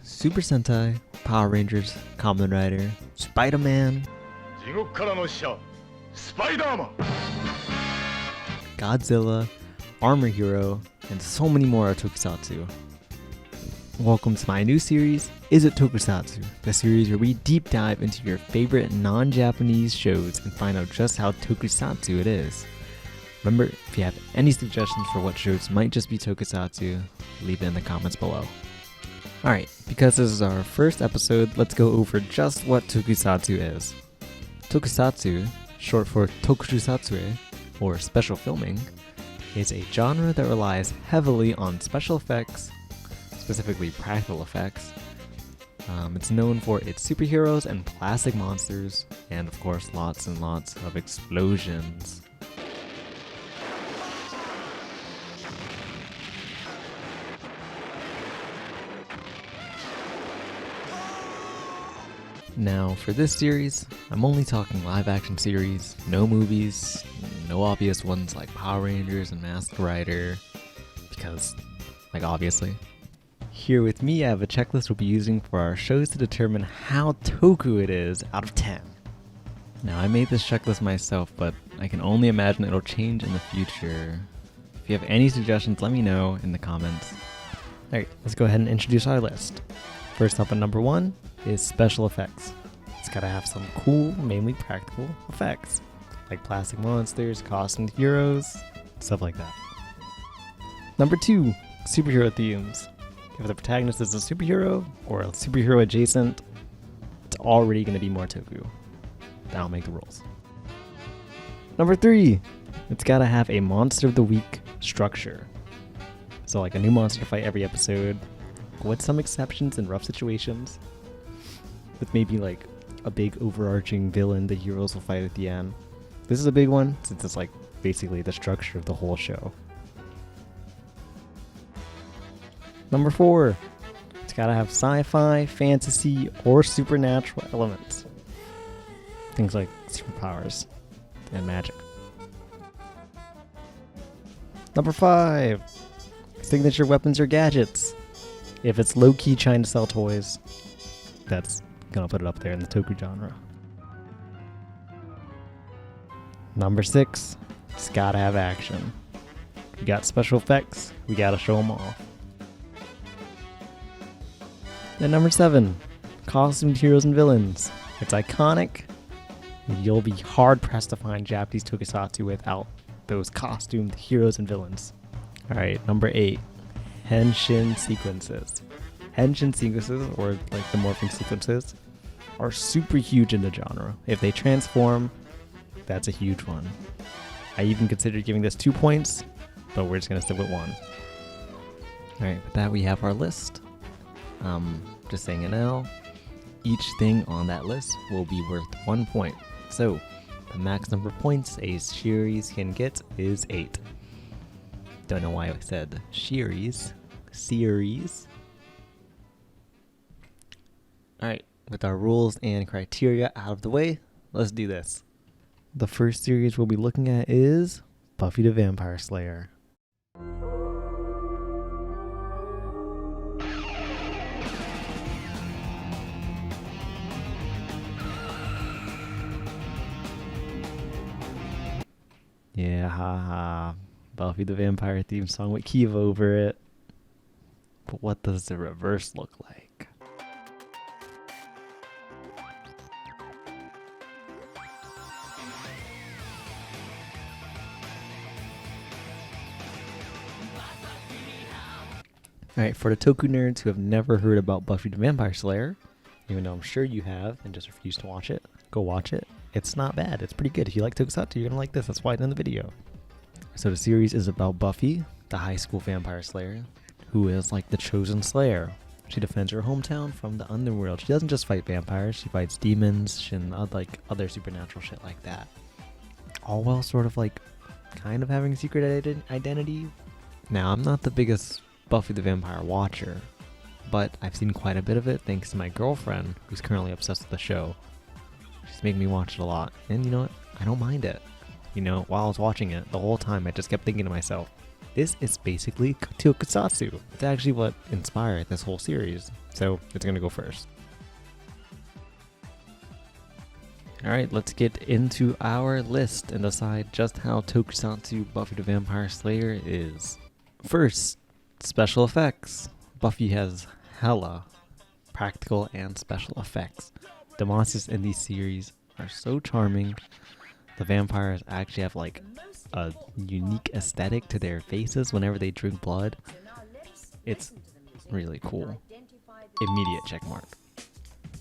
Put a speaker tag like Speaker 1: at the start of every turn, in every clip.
Speaker 1: Super Sentai, Power Rangers, Kamen Rider, Spider-Man,
Speaker 2: 地獄からの使者スパイダーマン
Speaker 1: Godzilla, Armor Hero, and so many more are Tokusatsu. Welcome to my new series, Is It Tokusatsu? The series where we deep dive into your favorite non-Japanese shows and find out just how Tokusatsu it is. Remember, if you have any suggestions for what shows might just be Tokusatsu, leave it in the comments below. Alright, because this is our first episode, let's go over just what Tokusatsu is. Tokusatsu, short for Tokusatsu-esque, or special filming, is a genre that relies heavily on special effects, specifically practical effects. It's known for its superheroes and plastic monsters, and of course lots and lots of explosions. Now, for this series, I'm only talking live-action series, no movies, no obvious ones like Power Rangers and Masked Rider, because, obviously. Here with me, I have a checklist we'll be using for our shows to determine how Toku it is out of 10. Now, I made this checklist myself, but I can only imagine it'll change in the future. If you have any suggestions, let me know in the comments. Alright, let's go ahead and introduce our list. First up at number 1 is special effects. It's gotta have some cool, mainly practical effects, like plastic monsters, costumed heroes, stuff like that. Number 2, superhero themes. If the protagonist is a superhero or a superhero adjacent, it's already gonna be more Toku. That'll make the rules. Number 3, it's gotta have a monster of the week structure. So like a new monster to fight every episode, with some exceptions in rough situations, with maybe like a big overarching villain the heroes will fight at the end. This is a big one since it's like basically the structure of the whole show. Number 4, it's gotta have sci-fi, fantasy, or supernatural elements. Things like superpowers and magic. Number 5, signature weapons or gadgets. If it's low-key trying to sell toys, that's gonna put it up there in the Toku genre. Number 6, it's gotta have action. We got special effects, we gotta show them off. Then number 7, costumed heroes and villains. It's iconic. You'll be hard-pressed to find Japanese Tokusatsu without those costumed heroes and villains. Alright, number 8. Henshin sequences. Henshin sequences, or like the morphing sequences, are super huge in the genre. If they transform, that's a huge one. I even considered giving this 2 points, but we're just going to stick with 1. Alright, with that we have our list. Just saying it now, each thing on that list will be worth 1 point. So, the max number of points a series can get is 8. Don't know why I said series. Alright, with our rules and criteria out of the way, let's do this. The first series we'll be looking at is Buffy the Vampire Slayer. Yeah, haha. Buffy the Vampire theme song with Kiva over it. But what does the reverse look like? Alright, for the Toku nerds who have never heard about Buffy the Vampire Slayer, even though I'm sure you have and just refuse to watch it, go watch it. It's not bad. It's pretty good. If you like Tokusatsu, you're gonna like this. That's why it's in the video. So the series is about Buffy, the high school vampire slayer, who is like the chosen slayer. She defends her hometown from the underworld. She doesn't just fight vampires, she fights demons and like other supernatural shit like that. All while sort of like kind of having a secret identity. Now, I'm not the biggest Buffy the Vampire watcher, but I've seen quite a bit of it thanks to my girlfriend, who's currently obsessed with the show. She's making me watch it a lot, and you know what? I don't mind it. You know, while I was watching it, the whole time I just kept thinking to myself, this is basically Tokusatsu. It's actually what inspired this whole series, so it's gonna go first. Alright, let's get into our list and decide just how Tokusatsu Buffy the Vampire Slayer is. First, special effects. Buffy has hella practical and special effects. The monsters in these series are so charming. The vampires actually have like a unique aesthetic to their faces whenever they drink blood. It's really cool. Immediate check mark.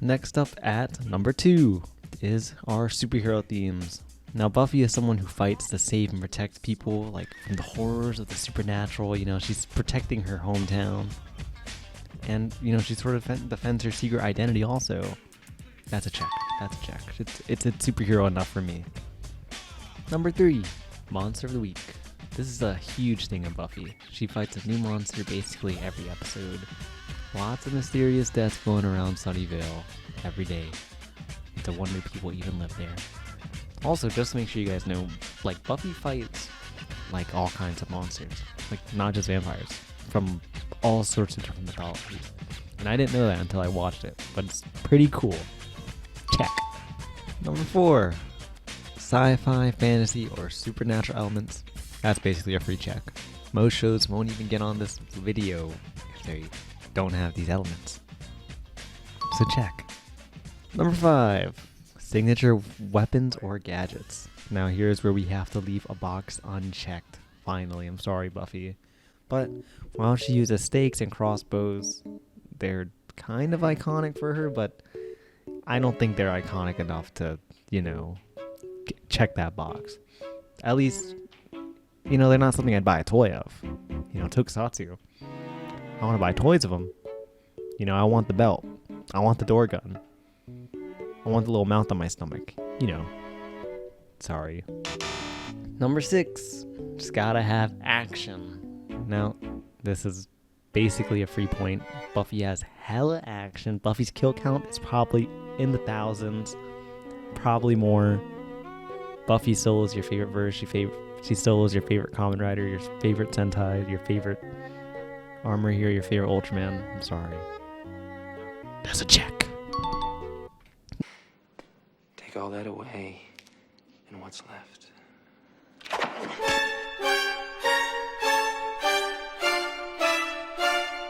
Speaker 1: Next up at number 2 is our superhero themes. Now Buffy is someone who fights to save and protect people like from the horrors of the supernatural. You know, she's protecting her hometown. And, you know, she sort of defends her secret identity also. That's a check. That's a check. It's a superhero enough for me. Number 3, Monster of the Week. This is a huge thing in Buffy. She fights a new monster basically every episode. Lots of mysterious deaths going around Sunnyvale every day. It's a wonder people even live there. Also, just to make sure you guys know, like Buffy fights like all kinds of monsters. Like not just vampires. From all sorts of different mythologies. And I didn't know that until I watched it. But it's pretty cool. Check. Number 4. Sci-fi, fantasy, or supernatural elements. That's basically a free check. Most shows won't even get on this video if they don't have these elements. So check. Number 5. Signature weapons or gadgets. Now here's where we have to leave a box unchecked. Finally, I'm sorry Buffy. But while she uses stakes and crossbows, they're kind of iconic for her, but I don't think they're iconic enough to, you know, check that box. At least, you know, they're not something I'd buy a toy of. You know, Tokusatsu. I want to buy toys of them. You know, I want the belt. I want the door gun. I want the little mount on my stomach. You know. Sorry. Number 6. Just gotta have action. Now, this is basically a free point. Buffy has hella action. Buffy's kill count is probably in the thousands. Probably more. Buffy solos your favorite verse. She solos your favorite Kamen Rider, your favorite Sentai, your favorite Armor Hero, your favorite Ultraman. I'm sorry. That's a check.
Speaker 3: Take all that away, and what's left?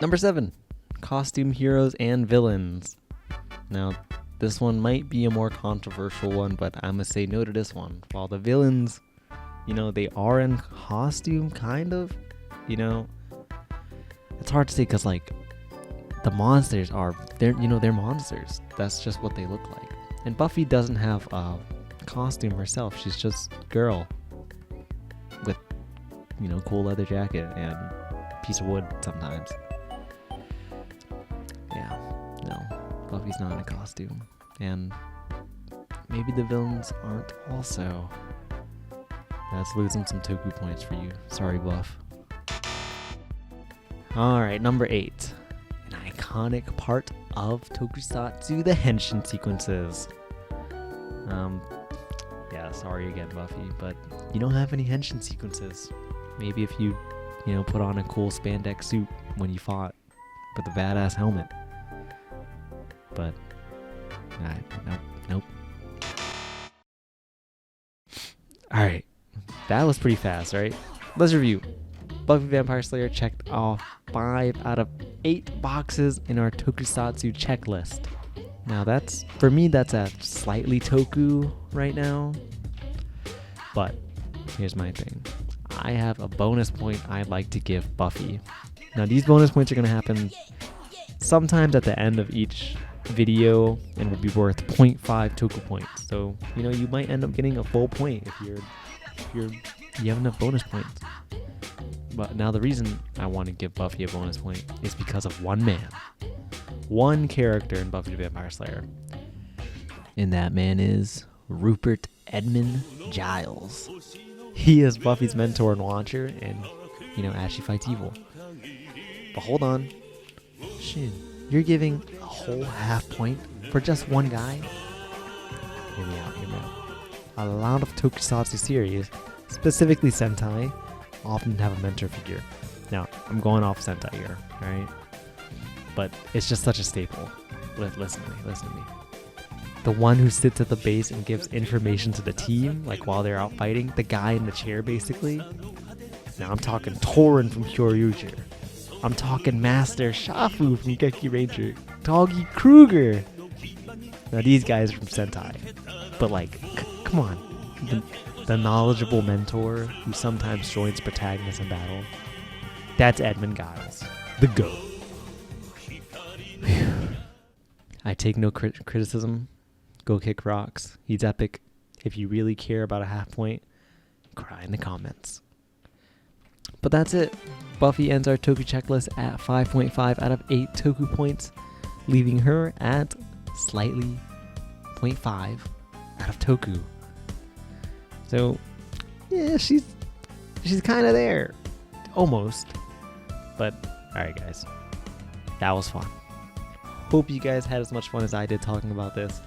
Speaker 1: Number 7. Costume heroes and villains. Now, this one might be a more controversial one, but I'm gonna say no to this one. While the villains, you know, they are in costume, kind of, you know, it's hard to say because, like, the monsters are, they're monsters. That's just what they look like. And Buffy doesn't have a costume herself. She's just a girl with, you know, cool leather jacket and piece of wood sometimes. Yeah, no, Buffy's not in a costume. And maybe the villains aren't also. That's losing some Toku points for you. Sorry, Buff. Alright, number 8. An iconic part of Tokusatsu, the henshin sequences. Yeah, sorry again, Buffy, but you don't have any henshin sequences. Maybe if you know, put on a cool spandex suit when you fought with a badass helmet. But, nope. Alright, that was pretty fast, right? Let's review. Buffy the Vampire Slayer checked off 5 out of 8 boxes in our Tokusatsu checklist. Now that's, for me, that's a slightly Toku right now. But here's my thing. I have a bonus point I'd like to give Buffy. Now these bonus points are going to happen sometimes at the end of each video and will be worth 0.5 Toku points. So, you know, you might end up getting a full point if you have enough bonus points. But now the reason I want to give Buffy a bonus point is because of one man. One character in Buffy the Vampire Slayer. And that man is Rupert Edmund Giles. He is Buffy's mentor and watcher, and, you know, as she fights evil. But hold on. Shit, you're giving a whole half point for just one guy? Hear me out. A lot of Tokusatsu series, specifically Sentai, often have a mentor figure. Now, I'm going off Sentai here, alright? But it's just such a staple. Listen to me. The one who sits at the base and gives information to the team, like while they're out fighting, the guy in the chair basically. Now I'm talking Torin from Kyoryuger. I'm talking Master Shafu from Geki Ranger. Doggy Kruger. Now these guys are from Sentai. But like, come on. The knowledgeable mentor who sometimes joins protagonists in battle. That's Edmund Giles. The GOAT. I take no criticism. Go kick rocks. He's epic. If you really care about a half point, cry in the comments. But that's it. Buffy ends our Toku checklist at 5.5 out of 8 Toku points, leaving her at slightly 0.5 out of Toku. So, yeah, she's kind of there. Almost. But, alright guys. That was fun. Hope you guys had as much fun as I did talking about this.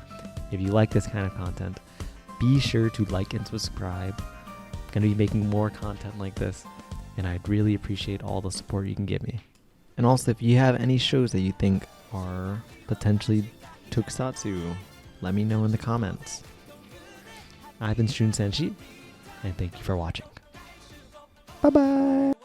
Speaker 1: If you like this kind of content, be sure to like and subscribe. I'm going to be making more content like this, and I'd really appreciate all the support you can give me. And also, if you have any shows that you think are potentially tokusatsu, let me know in the comments. I've been Shun Senshi, and thank you for watching. Bye-bye!